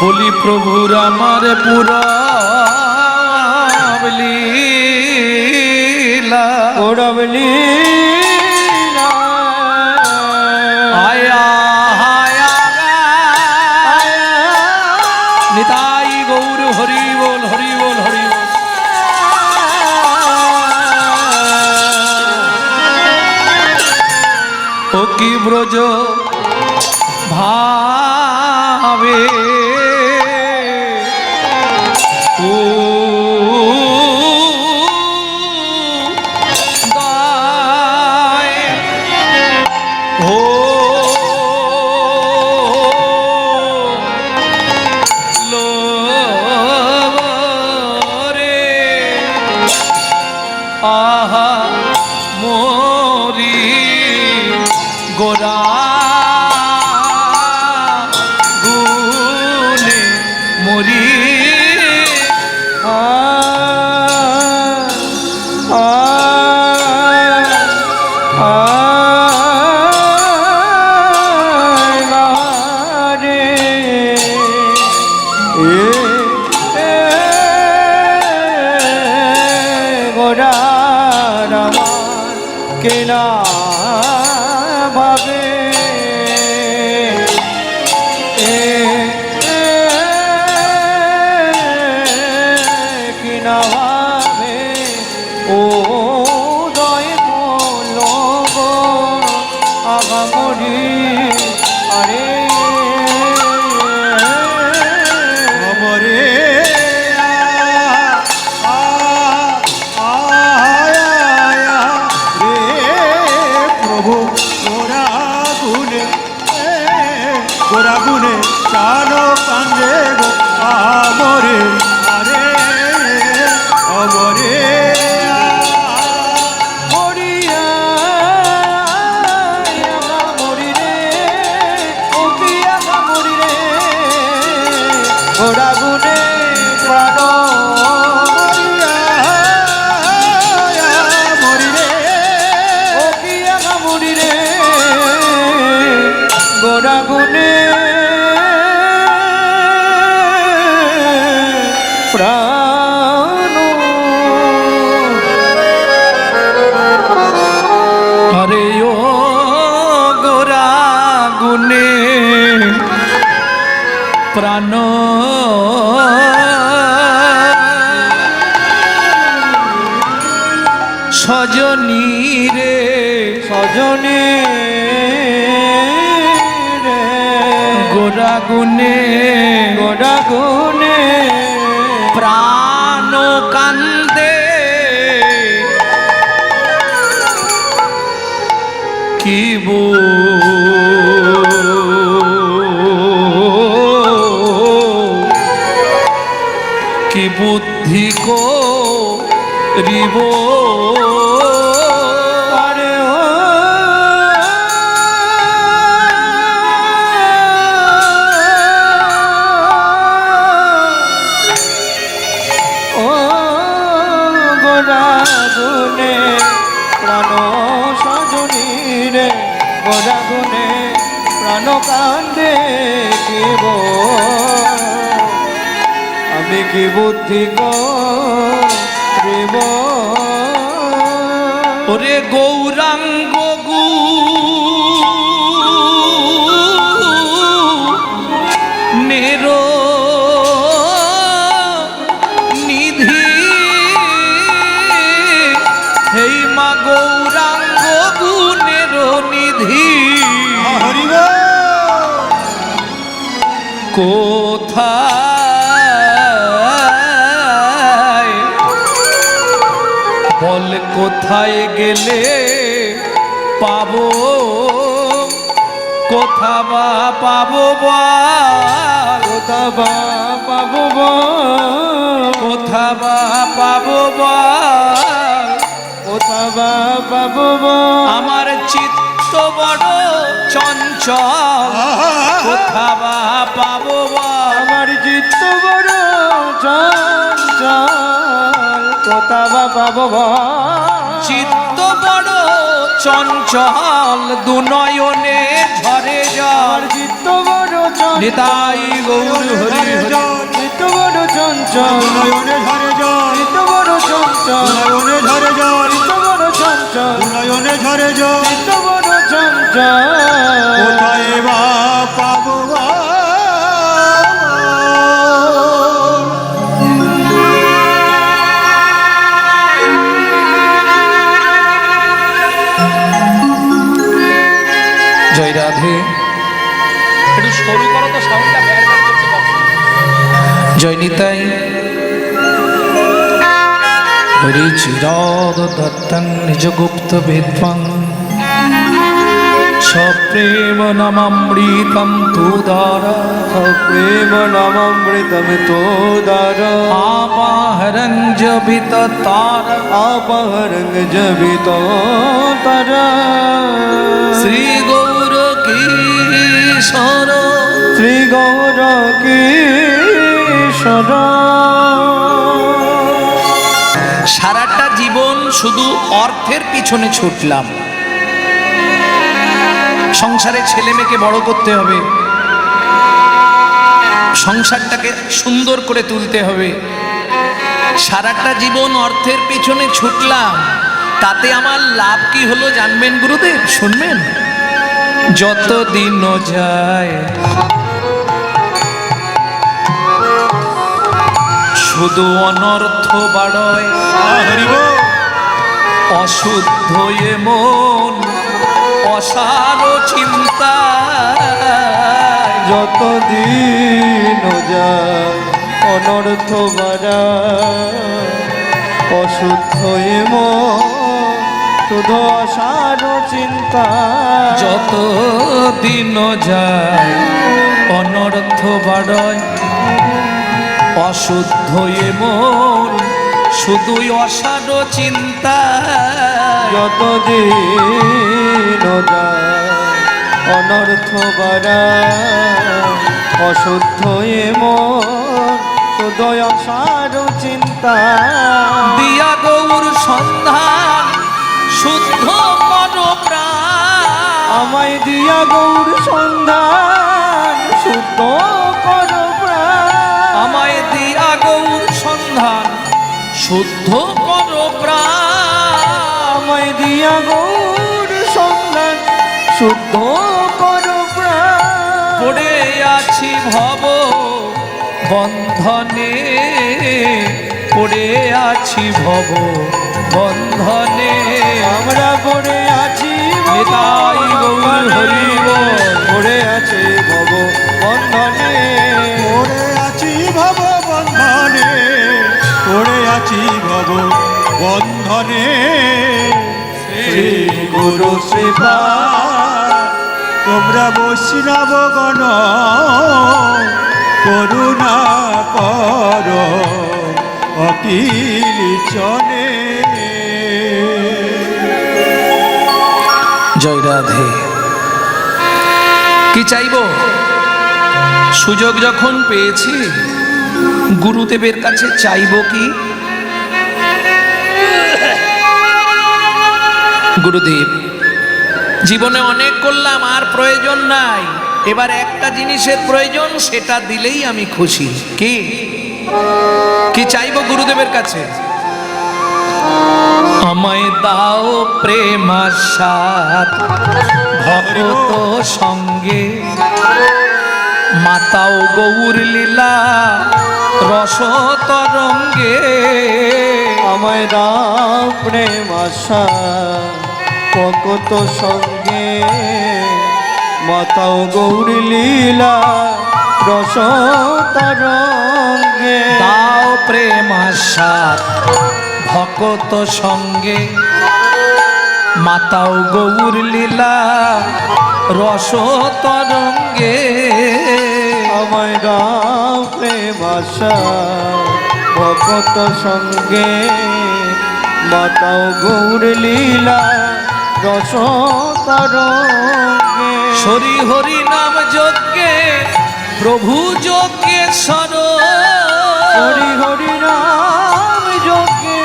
বলি প্রভুর আমার পুরব লীলা আয়া আয়া নিতাই গৌর হরি বল হরি বল হরি বল। ও কি ব্রজ ভাবে ও দায় ও লো রে আহা মোরি গোরা গুনে মরি কেনা ভাবে কিনা ভাবে ও দয় লোক আগামরি আরে খবরে গোরা গুনে প্রাণ কান্দে গো আমরে আরে অমরে মরিয়া মরি রে ও পিয়া মরি রে গোরা গুনে প্রাণ মরি রে ও পিয়া মরি রে গোরা গুনে প্রাণ হরে ও গোরা গুনে প্রাণ সজনী রে সজনী গোরা গুনে প্রাণ কান্দে কি কি বুদ্ধি করিব আরে ও গোরা গুনে প্রাণ সজনী রে গোরা গুনে প্রাণ কান্দে কিব আমি কি বুদ্ধি করিব ওরে গৌরাঙ্গ নেরো নিধি হেই মা গৌরাঙ্গ গুণের নিধি কোথায় বল কোথায় গেলে পাবো কোথা বা পাবো কোথা বা পাবো কোথা বা পাবো কোথা বা পাবো আমার চিত্ত বড় চঞ্চল কোথা বা পাবো আমার চিত্ত বড় চঞ্চল কোথা বা পাবো চিত্ত বড় চঞ্চল দুনয়নে ঝরে জল চিত্ত বড় নিতাই গৌর হরি হরি চিত্ত বড় চঞ্চল নয়নে ঝরে জল চিত্ত বড় চঞ্চল নয়নে ঝরে জল চিত্ত বড় চঞ্চল নয়নে ঝরে জল চিত্ত বড় চঞ্চল কোথায় বা পাবো জয় রাধে একটু সরু করো তো সাউন্ডটা ব্যাড ব্যাড করছে জয় নিতাই হরি চিরদ দত্তং নিজ গুপ্ত বিদ্বাং সপ্রেম নামামৃতম তুদারা প্রেম নামামৃতম তোদার আপাহরং জবিত তারা আপহরং জবিত তর শ্রী গৌর কিশোর শ্রী গৌর কিশোর সারাটা জীবন শুধু অর্থের পিছনে ছুটলাম। সংসারে ছেলে মেয়েকে বড় করতে হবে, সংসারটাকে সুন্দর করে তুলতে হবে। সারাটা জীবন অর্থের পিছনে ছুটলাম, তাতে আমার লাভ কি হলো জানবেন গুরুদেব? শুনবেন, যত দিন যায় শুধু অনর্থ বাড়য়, অশুদ্ধ এ মন অসার চিন্তা। যত দিন যায় অনর্থ বাড়া অশুদ্ধ মন শুধু আশার চিন্তা। যত দিন যায় অনর্থ বাড়য়, অশুদ্ধ এ মন শুধুই অসার চিন্তা। যত দিন যায় অনর্থ বাড়া অশুদ্ধ মন শুধু আশার চিন্তা। দিয়া গৌর সন্ধান শুদ্ধ মন প্রাণ, আমায় দিয়া গৌর সন্ধান শুদ্ধ কর প্রাণ। আমায় দিয়া গৌর সন্ধান শুদ্ধ কর প্রাণ। আমায় দিয়া গৌর সন্ধান শুদ্ধ কর প্রাণ। পড়ে আছি ভব বন্ধনে, পড়ে আছি ভব বন্ধনে। আমরা পড়ে আছি নিতাই গৌর হরি বল। পড়ে আছে ভব বন্ধনে। পড়ে আছি ভব বন্ধনে, পড়ে আছি ভব বন্ধনে। শ্রী গুরু শ্রীপা তোমরা বৈষ্ণব গণ করুণা কর অকিল চনে। জয় রাধে। কি চাইবো? সুযোগ যখন পেয়েছি গুরুদেবের কাছে চাইবো কি? গুরুদেব, জীবনে অনেক করলাম, আর প্রয়োজন নাই, এবার একটা জিনিসের প্রয়োজন, সেটা দিলেই আমি খুশি। কি কি চাইবো গুরুদেবের কাছে? আমায় দাও প্রেমাস্বাদ ভগত সঙ্গে, মাতাও গৌর লীলা রস তরঙ্গে। আমায় দাও প্রেম আশা ভকত সঙ্গে, মাতাও গৌর লীলা রস তরঙ্গে। দাও প্রেমাস্বাদ ভকত সঙ্গে, মাতাও গৌর লীলা রস তরঙ্গে। আমায় দাও প্রেম আশা ভকত সঙ্গে, মাতাও গৌর লীলা রস তরঙ্গে। হরি হরি নাম যজ্ঞে প্রভু যজ্ঞেশ্বর, হরি হরি নাম যোগে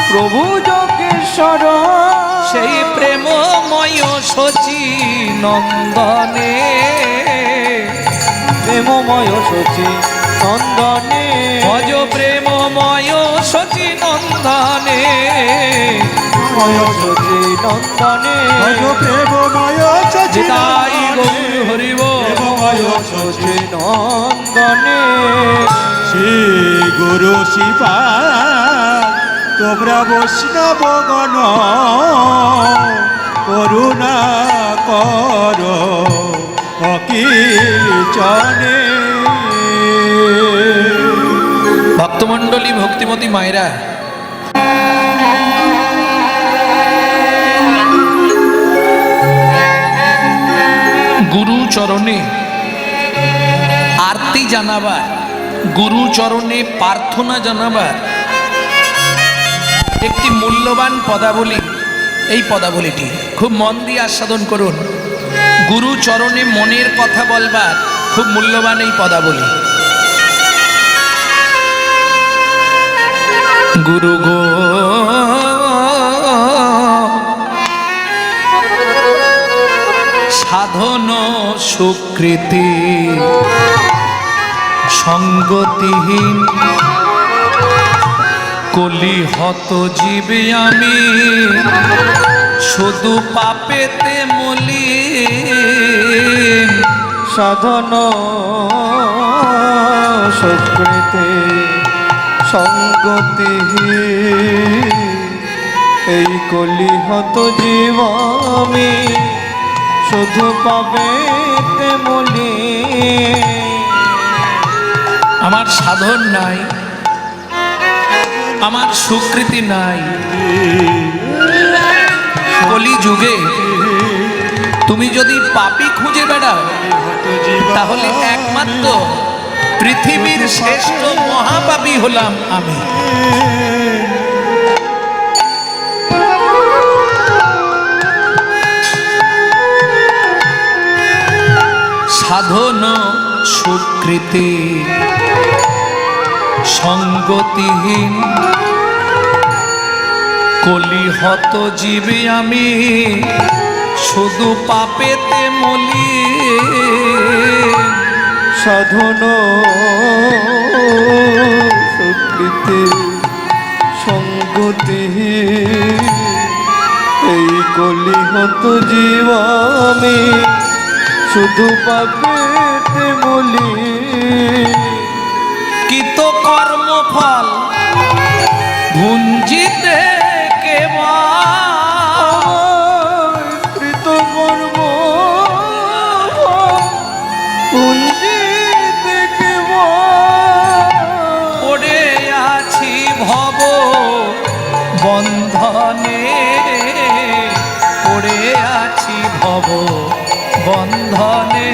প্রভু যোগেশ্বর। সেই প্রেমময় শচী নন্দনে, প্রেম প্রেমময় শচী নন্দনে ভজ প্রেমময় শচী নন্দনে ময় শচী নন্দনে ভজ প্রেমময় শচী তাই নন্দনে গৌর হরিব প্রেমময় শচী নন্দনে শ্রী গুরু শিবা তোমরা বৈষ্ণবগণ করুণা কর অকিল চনে ভক্তমণ্ডলী ভক্তিমতী মায়েরা, গুরু চরণে আরতি জানাবার, গুরু চরণে প্রার্থনা জানাবার একটি মূল্যবান পদাবলী। এই পদাবলীটি খুব মন দিয়ে আস্বাদন করুন। গুরু চরণে মনের কথা বলবার খুব মূল্যবান এই পদাবলী। গুরু গো সাধন সুকৃতি সঙ্গতিহীন কলি হত জীবে আমি শুধু পাপেতে মলিন। সাধন সুকৃতি সঙ্গতি এই কলিহত জীব আমি শুধু পাবে তেমলি। আমার সাধন নাই, আমার সুকৃতি নাই। কলি যুগে তুমি যদি পাপী খুঁজে বেড়াও তাহলে একমাত্র পৃথিবীর শ্রেষ্ঠ মহাপাপী হলাম আমি। সাধন সুকৃতি সঙ্গতিহীন কলিহত জীবে আমি শুধু পাপেতে মলি। সাধন সুকৃতি সঙ্গতি এই কলিহত জীব আমি শুধু পাপেতে মলি। কিত কর্মফল ভুঞ্জিতে কৃত কর্ম পুঞ্জিতে পড়ে আছি ভব বন্ধনে, পড়ে আছি ভব বন্ধনে।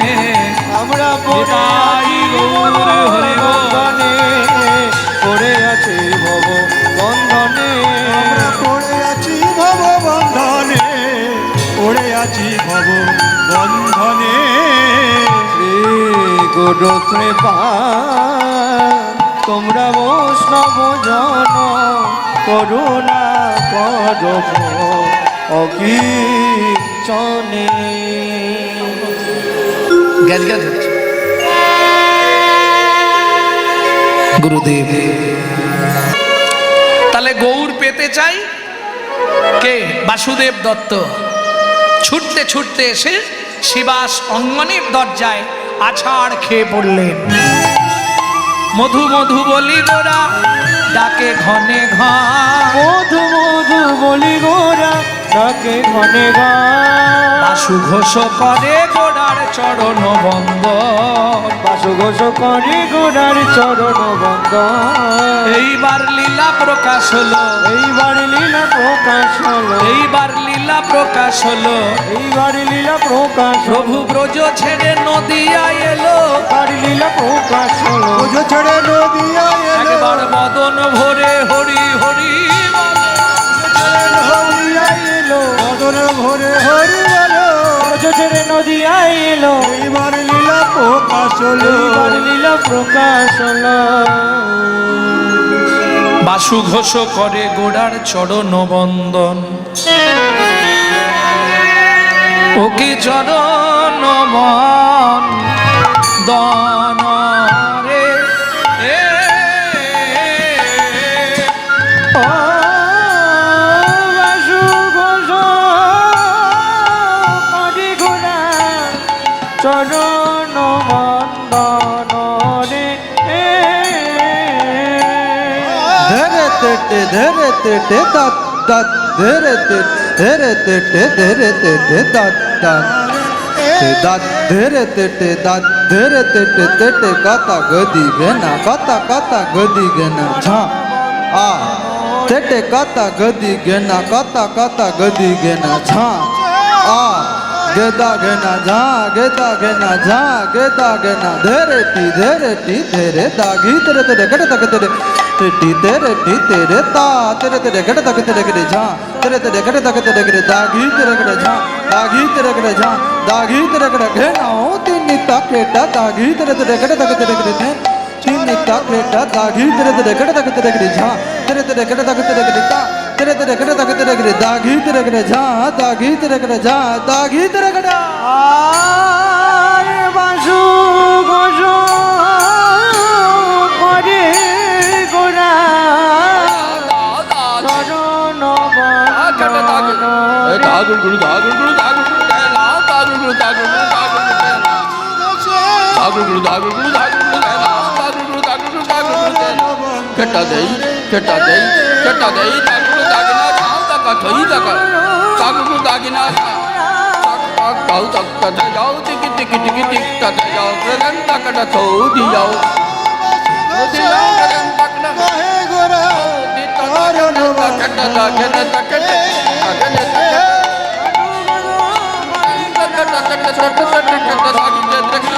আমরা নিতাই গৌর হরি বন্ধনে পড়ে আছি ভব বন্ধনে। আমরা পড়ে আছি ভব বন্ধনে, পড়ে আছি ভব বন্ধনে। শ্রী গুরু কৃপা তোমরা বৈষ্ণব জন করুণা করব অকিচনে। গ্যাস গ্যাস হচ্ছে। গুরুদেব তাহলে গৌর পেতে চাই কে? বাসুদেব দত্ত ছুটতে ছুটতে এসে শিবাস অঙ্গনের দরজায় আছাড় খেয়ে পড়লেন। মধু মধু বলি গোরা ডাকে ঘনে ঘন, মধু মধু বলি গোরা ডাকে ঘনে ঘন। বাসু ঘোষ করে গোড়ার চরণ বন্ধ, বাসু ঘোষ করে গোড়ার চরণ বন্ধ। এইবার লীলা প্রকাশ হলো, এইবার লীলা প্রকাশ হলো, এইবার লীলা প্রকাশ হলো। এইবার লীলা প্রকাশ প্রভু ব্রজ ছেড়ে নদিয়া এলো, তার লীলা প্রকাশ হলো। ওজো ছেড়ে নদিয়া এলো, একবার বদন ভরে হরি হরি বলে। নদিয়া এলো, বদন ভরে হরি বলো। ব্রজ ছেড়ে নদিয়া এলো, এইবার লীলা প্রকাশ হলো, এইবার লীলা প্রকাশ হলো। বাসু ঘোষ করে গোড়ার চরণ বন্দন, ওকে চরণ বন্দন চরণ বন্দন রে ধরে তেটে দাঁত দাঁত ধরে তেটে দাঁত দাঁত দাঁত ধরে তেটে কাতা গদি গেনা কাতা গদি গেনা ঝা আ তেটে কাতা গদি গেনা কাতা গদি গেনা ঝা আ গেদা গেনা ঝা গেদা গেনা ধরে টি ধরে দাগি তেরে গড় তক তেরে टी तेरे ता तेरे गड़ तक तेरे गड़े झा तेरे गड़ तक तेरे गड़े दागी तेरे गड़े झा दागी तेरे गड़े झा दागी तेरे गड़े घेना हो तीन केटा दागी तेरे गड़ तक तेरे गड़े थे तीन केटा दागी तेरे गड़ तक तेरे गड़े झा तेरे गड़ तक तेरे गड़े ता तेरे गड़ तक तेरे गड़े दागी तेरे गड़े झा दागी तेरे गड़े झा दागी तेरे गड़ा আর বাসু গোসু করে গোরা চরণ বন্দন Thank you.